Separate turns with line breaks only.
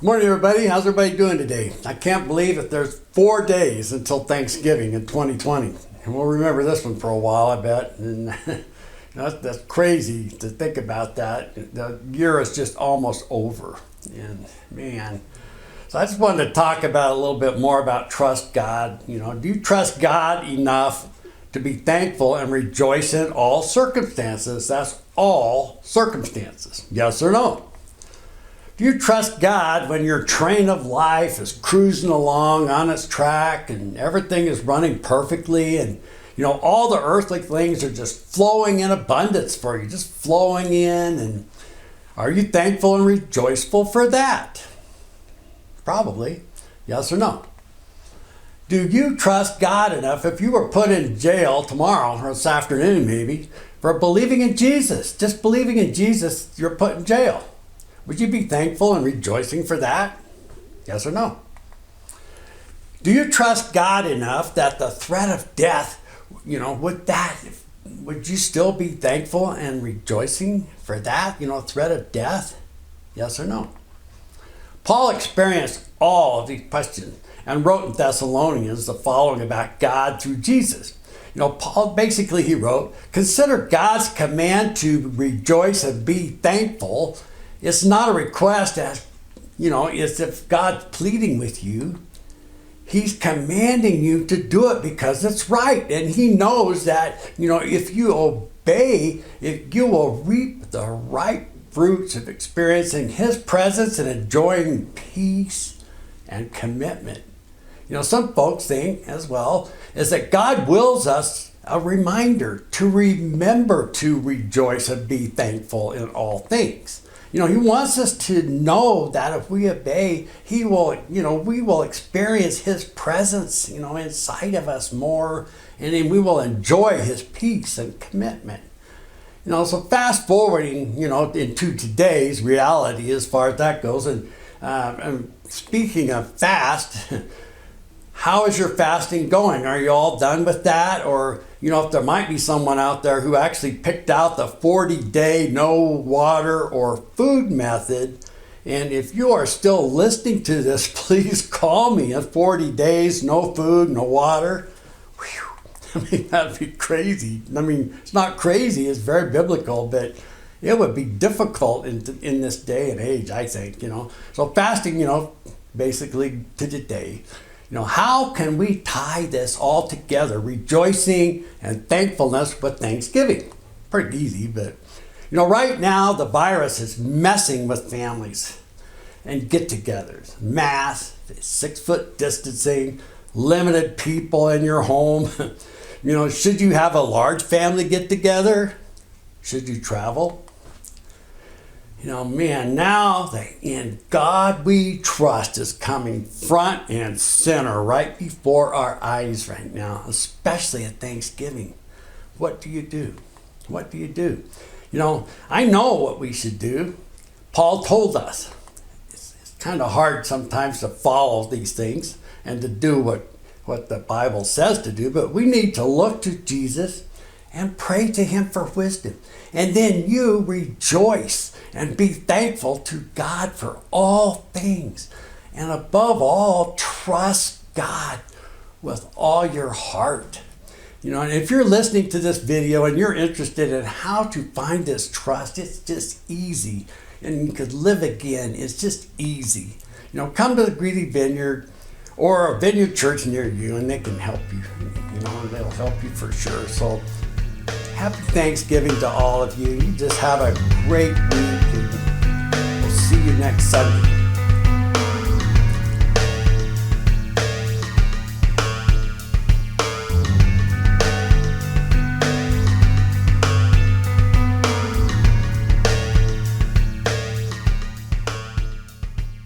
Good morning, everybody. How's everybody doing today? I can't believe that there's 4 days until Thanksgiving in 2020. And we'll remember this one for a while, I bet. And that's crazy to think about that. The year is just almost over. And man, so I just wanted to talk about a little bit more about trust God. Do you trust God enough to be thankful and rejoice in all circumstances? That's all circumstances. Yes or no? Do you trust God when your train of life is cruising along on its track and everything is running perfectly and all the earthly things are just flowing in abundance for you, just flowing in? And are you thankful and rejoiceful for that? Probably. Yes or no? Do you trust God enough if you were put in jail tomorrow or this afternoon maybe for believing in Jesus? Just believing in Jesus, you're put in jail. Would you be thankful and rejoicing for that? Yes or no? Do you trust God enough that the threat of death, would you still be thankful and rejoicing for that, threat of death? Yes or no? Paul experienced all of these questions and wrote in Thessalonians the following about God through Jesus. Paul basically, he wrote, consider God's command to rejoice and be thankful. It's not a request it's if God's pleading with you. He's commanding you to do it because it's right. And he knows that, if you obey, you will reap the right fruits of experiencing his presence and enjoying peace and commitment. Some folks think as well is that God wills us a reminder to remember to rejoice and be thankful in all things. He wants us to know that if we obey, he will, we will experience his presence, inside of us more, and then we will enjoy his peace and commitment. So fast forwarding, into today's reality as far as that goes, and speaking of fast, how is your fasting going? Are you all done with that? Or, if there might be someone out there who actually picked out the 40-day no water or food method, and if you are still listening to this, please call me. 40 days, no food, no water. Whew. That'd be crazy. It's not crazy, it's very biblical, but it would be difficult in this day and age, I think, So fasting, basically to the day. How can we tie this all together, rejoicing and thankfulness with Thanksgiving? Pretty easy, but right now the virus is messing with families and get-togethers, mass, 6-foot distancing, limited people in your home. Should you have a large family get-together? Should you travel? Now the in God we trust is coming front and center right before our eyes right now, especially at Thanksgiving. What do you do? What do you do? I know what we should do. Paul told us. It's kind of hard sometimes to follow these things and to do what the Bible says to do, but we need to look to Jesus and pray to him for wisdom. And then you rejoice and be thankful to God for all things. And above all, trust God with all your heart. And if you're listening to this video and you're interested in how to find this trust, it's just easy. And you could live again. It's just easy. Come to the Greeley Vineyard or a Vineyard church near you and they can help you. And they'll help you for sure. So happy Thanksgiving to all of you. You just have a great week, and we'll see you next Sunday.